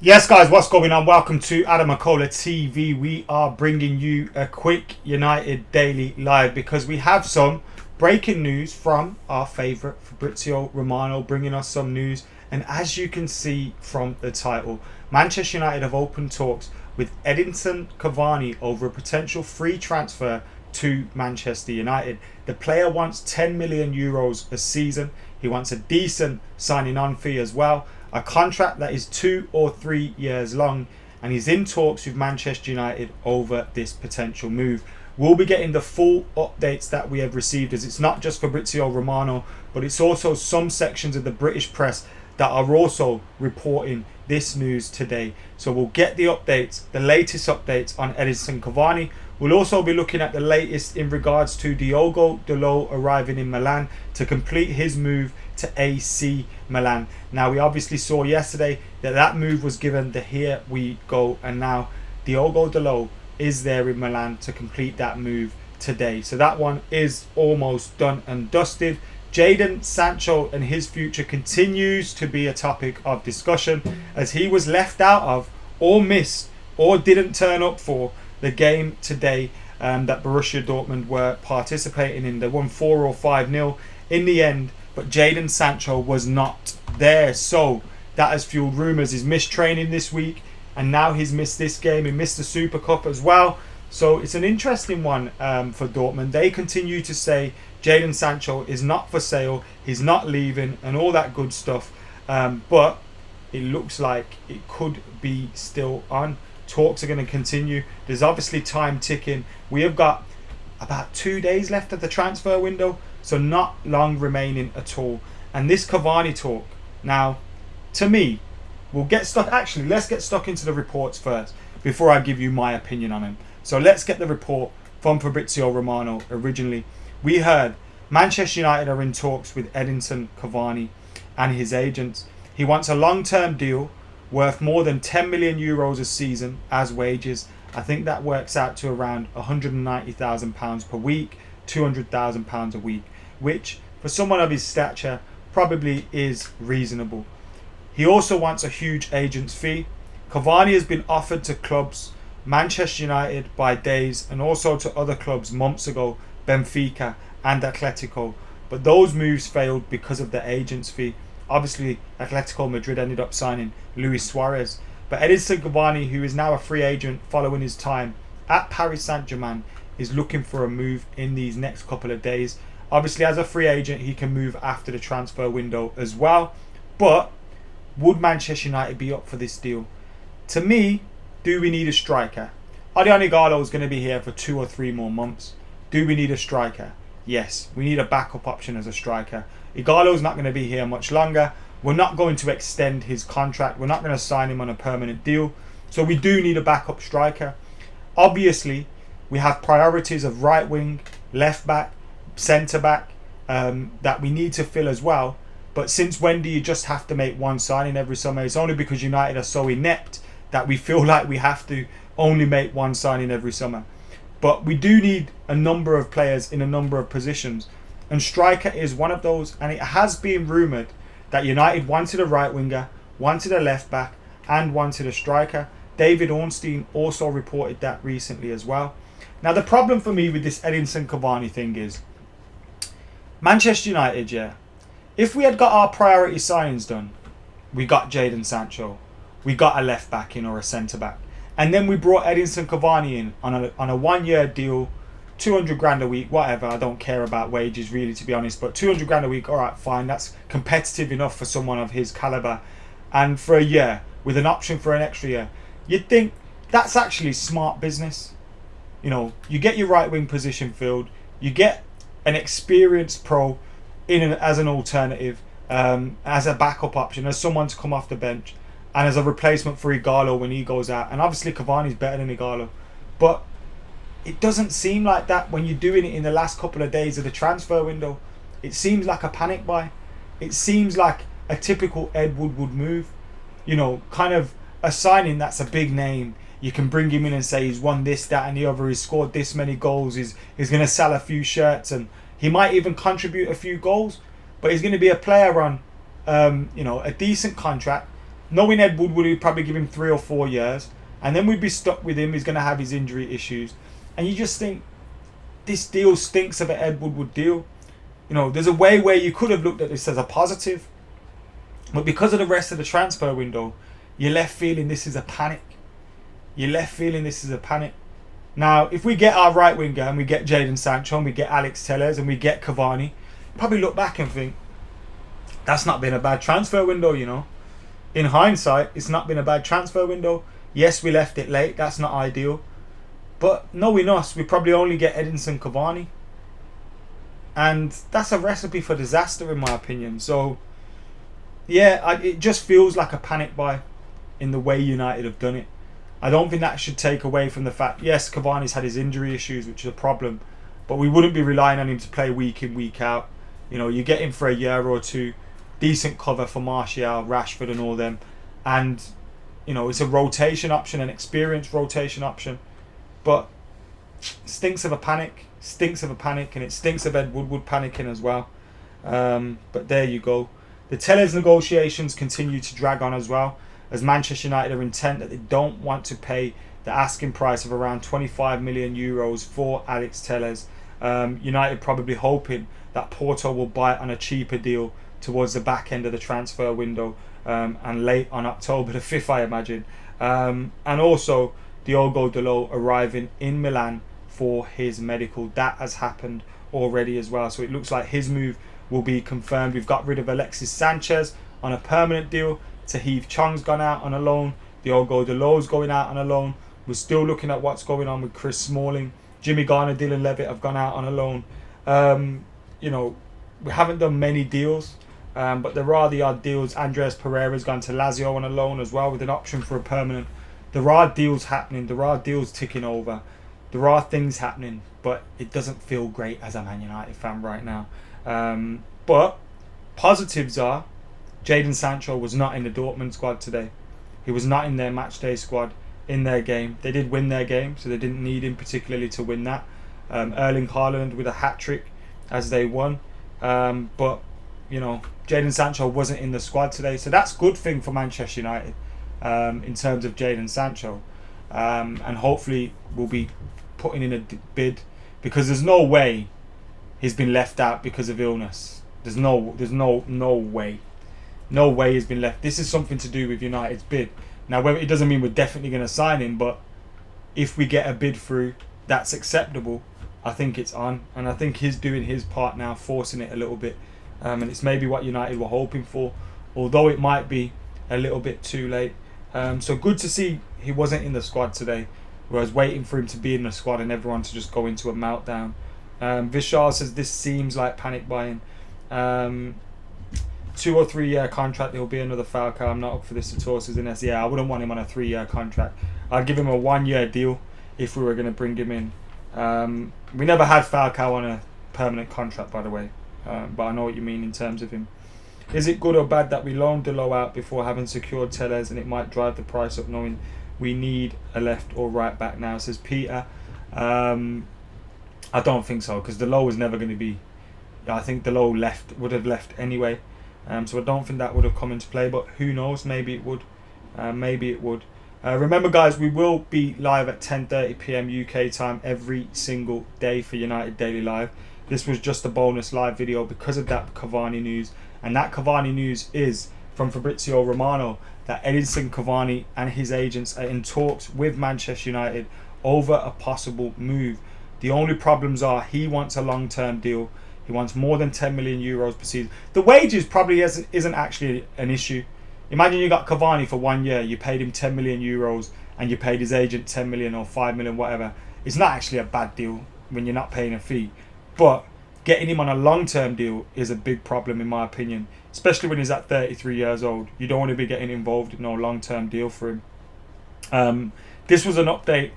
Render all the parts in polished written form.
Yes, guys, what's going on? Welcome to AdamMcKola TV. We are bringing you a quick United Daily Live because we have some breaking news from our favourite Fabrizio Romano bringing us some news. And as you can see from the title, Manchester United have opened talks with Edinson Cavani over a potential free transfer to Manchester United. The player wants 10 million euros a season. He wants a decent signing on fee as well. A contract that is 2 or 3 years long, and he's in talks with Manchester United over this potential move. We'll be getting the full updates that we have received, as it's not just Fabrizio Romano, but it's also some sections of the British press that are also reporting this news today. So we'll get the updates, the latest updates on Edinson Cavani. We'll also be looking at the latest in regards to Diogo Dalot arriving in Milan to complete his move to AC Milan. Now, we obviously saw yesterday that move was given the here we go, and now Diogo Dalot is there in Milan to complete that move today. So that one is almost done and dusted. Jadon Sancho and his future continues to be a topic of discussion, as he was left out of or missed or didn't turn up for the game today that Borussia Dortmund were participating in. They won 4 or 5-0 in the end, but Jadon Sancho was not there. So that has fueled rumours. He's missed training this week, and now he's missed this game. He missed the Super Cup as well. So it's an interesting one for Dortmund. They continue to say Jadon Sancho is not for sale, he's not leaving, and all that good stuff. But it looks like it could be still on. Talks are going to continue. There's obviously time ticking. We have got about 2 days left of the transfer window, so not long remaining at all. And this Cavani talk, now, to me, we'll get stuck. Actually, let's get stuck into the reports first before I give you my opinion on him. So let's get the report from Fabrizio Romano. Originally, we heard Manchester United are in talks with Edinson Cavani and his agents. He wants a long-term deal worth more than 10 million euros a season as wages. I think that works out to around £190,000 per week, £200,000 a week, which for someone of his stature probably is reasonable. He also wants a huge agent's fee. Cavani has been offered to clubs, Manchester United by days, and also to other clubs months ago, Benfica and Atletico, but those moves failed because of the agent's fee. Obviously, Atletico Madrid ended up signing Luis Suarez, but Edinson Cavani, who is now a free agent following his time at Paris Saint-Germain, is looking for a move in these next couple of days. Obviously, as a free agent, he can move after the transfer window as well. But would Manchester United be up for this deal? To me, do we need a striker? AdamMcKola is going to be here for 2 or 3 more months. Do we need a striker? Yes, we need a backup option as a striker. Igalo's not going to be here much longer. We're not going to extend his contract. We're not going to sign him on a permanent deal. So we do need a backup striker. Obviously, we have priorities of right wing, left back, centre back that we need to fill as well. But since when do you just have to make one signing every summer? It's only because United are so inept that we feel like we have to only make one signing every summer. But we do need a number of players in a number of positions, and striker is one of those. And it has been rumoured that United wanted a right winger, wanted a left back, and wanted a striker. David Ornstein also reported that recently as well. Now, the problem for me with this Edinson Cavani thing is Manchester United, yeah. If we had got our priority signings done, we got Jadon Sancho, we got a left back in or a centre back, and then we brought Edinson Cavani in on a 1-year deal, 200 grand a week, whatever. I don't care about wages really, to be honest, but 200 grand a week, all right, fine. That's competitive enough for someone of his caliber. And for a year, with an option for an extra year, you'd think that's actually smart business. You know, you get your right wing position filled, you get an experienced pro as an alternative, as a backup option, as someone to come off the bench, and as a replacement for Igalo when he goes out. And obviously Cavani's better than Igalo, but it doesn't seem like that when you're doing it in the last couple of days of the transfer window. It seems like a panic buy. It seems like a typical Ed Woodward move. You know, kind of a signing that's a big name. You can bring him in and say he's won this, that and the other. He's scored this many goals. He's going to sell a few shirts, and he might even contribute a few goals. But he's going to be a player on, a decent contract. Knowing Ed Woodward, we'd probably give him 3 or 4 years, and then we'd be stuck with him. He's going to have his injury issues, and you just think this deal stinks of an Ed Woodward deal. You know, there's a way where you could have looked at this as a positive, but because of the rest of the transfer window, you're left feeling this is a panic. You're left feeling this is a panic. Now, if we get our right winger and we get Jadon Sancho and we get Alex Telles and we get Cavani, probably look back and think, that's not been a bad transfer window, you know. In hindsight, it's not been a bad transfer window. Yes, we left it late. That's not ideal. But knowing us, we probably only get Edinson Cavani. And that's a recipe for disaster, in my opinion. So, yeah, it just feels like a panic buy in the way United have done it. I don't think that should take away from the fact, yes, Cavani's had his injury issues, which is a problem. But we wouldn't be relying on him to play week in, week out. You know, you get him for a year or two. Decent cover for Martial, Rashford and all them. And, you know, it's a rotation option, an experienced rotation option. But stinks of a panic. Stinks of a panic. And it stinks of Ed Woodward panicking as well. But there you go. The Telles negotiations continue to drag on as well, as Manchester United are intent that they don't want to pay the asking price of around 25 million euros for Alex Telles. United probably hoping that Porto will buy it on a cheaper deal towards the back end of the transfer window, and late on October the 5th, I imagine. And also Diogo Dalot arriving in Milan for his medical. That has happened already as well. So it looks like his move will be confirmed. We've got rid of Alexis Sanchez on a permanent deal. Tahith Chong's gone out on a loan. Diogo Dalot's going out on a loan. We're still looking at what's going on with Chris Smalling. Jimmy Garner, Dylan Levitt have gone out on a loan. You know, we haven't done many deals, but there are the odd deals. Andreas Pereira's gone to Lazio on a loan as well with an option for a permanent. There are deals happening. There are deals ticking over. There are things happening, but it doesn't feel great as a Man United fan right now. But positives are, Jadon Sancho was not in the Dortmund squad today. He was not in their match day squad in their game. They did win their game, so they didn't need him particularly to win that. Erling Haaland with a hat-trick as they won. But, you know, Jadon Sancho wasn't in the squad today, so that's a good thing for Manchester United in terms of Jadon Sancho. And hopefully we'll be putting in a bid, because there's no way he's been left out because of illness. There's no way. No way he's been left. This is something to do with United's bid. Now, whether it doesn't mean we're definitely going to sign him, but if we get a bid through that's acceptable, I think it's on. And I think he's doing his part now, forcing it a little bit. And it's maybe what United were hoping for, although it might be a little bit too late. So good to see he wasn't in the squad today. I was waiting for him to be in the squad and everyone to just go into a meltdown. Vishal says this seems like panic buying. 2 or 3 year contract, there will be another Falcao. I'm not up for this at all, says Ines. Yeah, I wouldn't want him on a 3 year contract. I'd give him a 1 year deal if we were going to bring him in. We never had Falcao on a permanent contract, by the way, but I know what you mean in terms of him. Is it good or bad that we loaned Dalot out before having secured Telles, and it might drive the price up knowing we need a left or right back now, says Peter. I don't think so, because Dalot was never going to be... I think Dalot would have left anyway. So I don't think that would have come into play, but who knows, maybe it would. Remember guys, we will be live at 10:30 PM UK time every single day for United Daily Live. This was just a bonus live video because of that Cavani news, and that Cavani news is from Fabrizio Romano that Edinson Cavani and his agents are in talks with Manchester United over a possible move. The only problems are he wants a long-term deal. He wants more than 10 million euros per season. The wages probably isn't actually an issue. Imagine you got Cavani for 1 year, you paid him 10 million euros and you paid his agent 10 million or 5 million, whatever. It's not actually a bad deal when you're not paying a fee. But getting him on a long-term deal is a big problem in my opinion, especially when he's at 33 years old. You don't want to be getting involved in no long-term deal for him. This was an update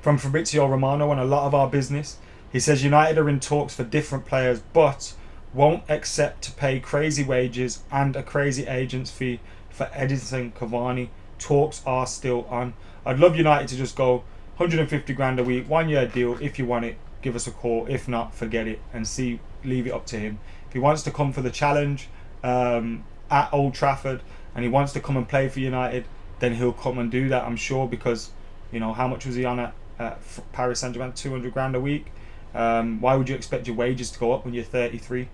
from Fabrizio Romano on a lot of our business. He says United are in talks for different players, but won't accept to pay crazy wages and a crazy agent's fee for Edinson Cavani. Talks are still on. I'd love United to just go 150 grand a week, 1 year deal. If you want it, give us a call. If not, forget it and leave it up to him. If he wants to come for the challenge, at Old Trafford and he wants to come and play for United, then he'll come and do that, I'm sure, because, you know, how much was he on at Paris Saint-Germain? 200 grand a week. Why would you expect your wages to go up when you're 33?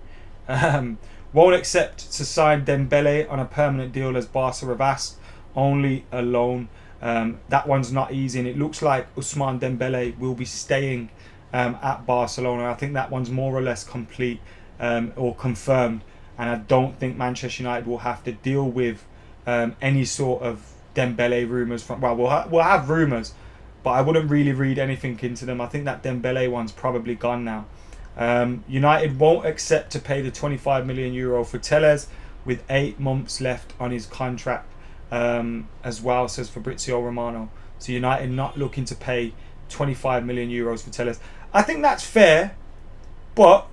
Won't accept to sign Dembele on a permanent deal as Barca have asked, only a loan. That one's not easy, and it looks like Ousmane Dembele will be staying at Barcelona. I think that one's more or less complete or confirmed, and I don't think Manchester United will have to deal with any sort of Dembele rumours. We'll have rumours, but I wouldn't really read anything into them. I think that Dembele one's probably gone now. United won't accept to pay the 25 million euro for Telles with 8 months left on his contract as well, says Fabrizio Romano. So United not looking to pay 25 million euros for Telles. I think that's fair, but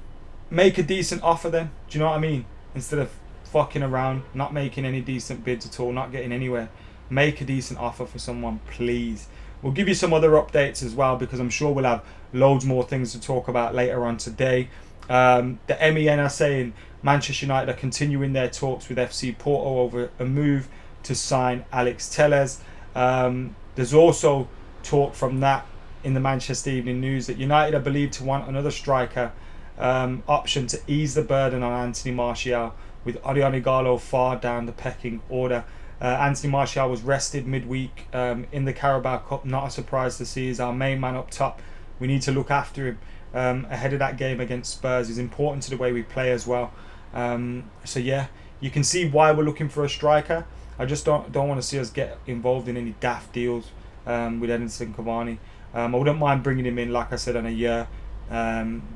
make a decent offer then. Do you know what I mean? Instead of fucking around, not making any decent bids at all, not getting anywhere. Make a decent offer for someone, please. We'll give you some other updates as well, because I'm sure we'll have loads more things to talk about later on today. The MEN are saying Manchester United are continuing their talks with FC Porto over a move to sign Alex Telles. There's also talk from that in the Manchester Evening News that United are believed to want another striker option to ease the burden on Anthony Martial, with Odion Ighalo far down the pecking order. Anthony Martial was rested midweek in the Carabao Cup. Not a surprise to see. He's our main man up top. We need to look after him ahead of that game against Spurs. He's important to the way we play as well. So yeah, you can see why we're looking for a striker. I just don't want to see us get involved in any daft deals with Edinson Cavani. I wouldn't mind bringing him in, like I said, on a year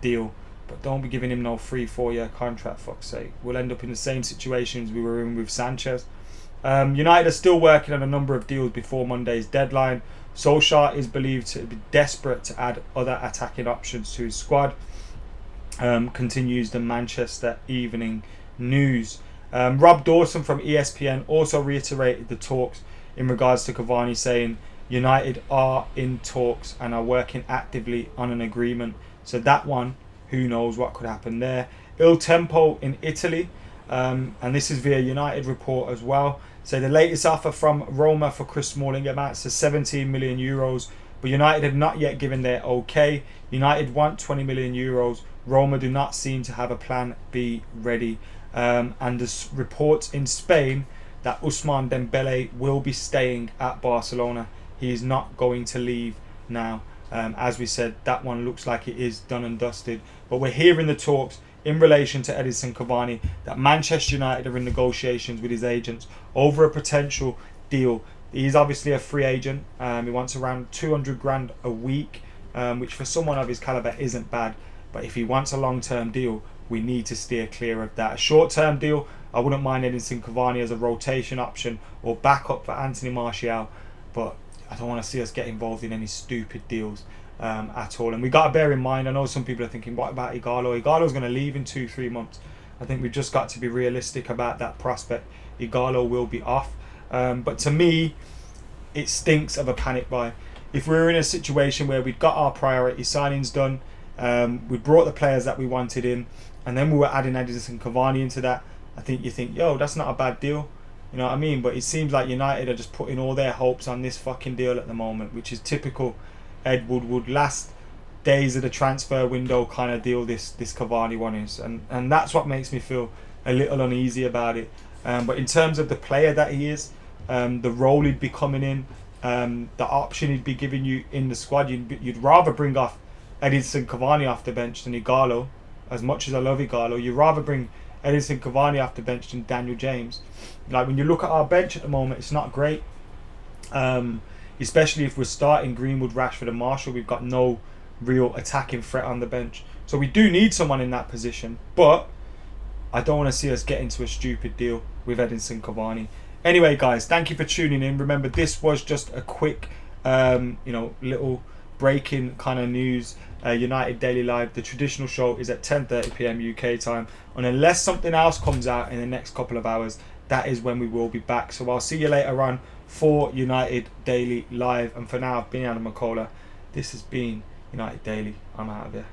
deal, but don't be giving him no 3-4 year contract, fuck's sake. We'll end up in the same situations we were in with Sanchez. United are still working on a number of deals before Monday's deadline. Solskjaer is believed to be desperate to add other attacking options to his squad. Continues the Manchester Evening News. Rob Dawson from ESPN also reiterated the talks in regards to Cavani, saying United are in talks and are working actively on an agreement. So that one, who knows what could happen there. Il Tempo in Italy, and this is via United Report as well. So the latest offer from Roma for Chris Smalling amounts to 17 million euros, but United have not yet given their okay. United want 20 million euros. Roma do not seem to have a plan B ready. And there's reports in Spain that Ousmane Dembele will be staying at Barcelona. He is not going to leave now. As we said, that one looks like it is done and dusted. But we're hearing the talks in relation to Edinson Cavani that Manchester United are in negotiations with his agents over a potential deal. He's obviously a free agent. He wants around 200 grand a week, which for someone of his caliber isn't bad. But if he wants a long-term deal, we need to steer clear of that. A short-term deal, I wouldn't mind Edinson Cavani as a rotation option or backup for Anthony Martial, but I don't want to see us get involved in any stupid deals at all. And we got to bear in mind, I know some people are thinking, what about Ighalo? Ighalo's going to leave in 2-3 months. I think we've just got to be realistic about that prospect. Ighalo will be off. But to me, it stinks of a panic buy. If we were in a situation where we'd got our priority signings done, we brought the players that we wanted in, and then we were adding Edinson Cavani into that, I think you think, yo, that's not a bad deal. You know what I mean? But it seems like United are just putting all their hopes on this fucking deal at the moment, which is typical Ed Woodward. Last days of the transfer window kind of deal this Cavani one is. And that's what makes me feel a little uneasy about it. But in terms of the player that he is, the role he'd be coming in, the option he'd be giving you in the squad, you'd rather bring off Edinson Cavani off the bench than Ighalo. As much as I love Ighalo, you'd rather bring Edinson Cavani off the bench than Daniel James. Like, when you look at our bench at the moment, it's not great. Especially if we're starting Greenwood, Rashford and Marshall, we've got no real attacking threat on the bench. So we do need someone in that position, but I don't want to see us get into a stupid deal with Edinson Cavani. Anyway, guys, thank you for tuning in. Remember, this was just a quick, little breaking kind of news. United Daily Live. The traditional show is at 10:30 p.m. UK time, and unless something else comes out in the next couple of hours, that is when we will be back. So I'll see you later on for United Daily Live, and for now, I've been AdamMcKola. This has been United Daily. I'm out of here.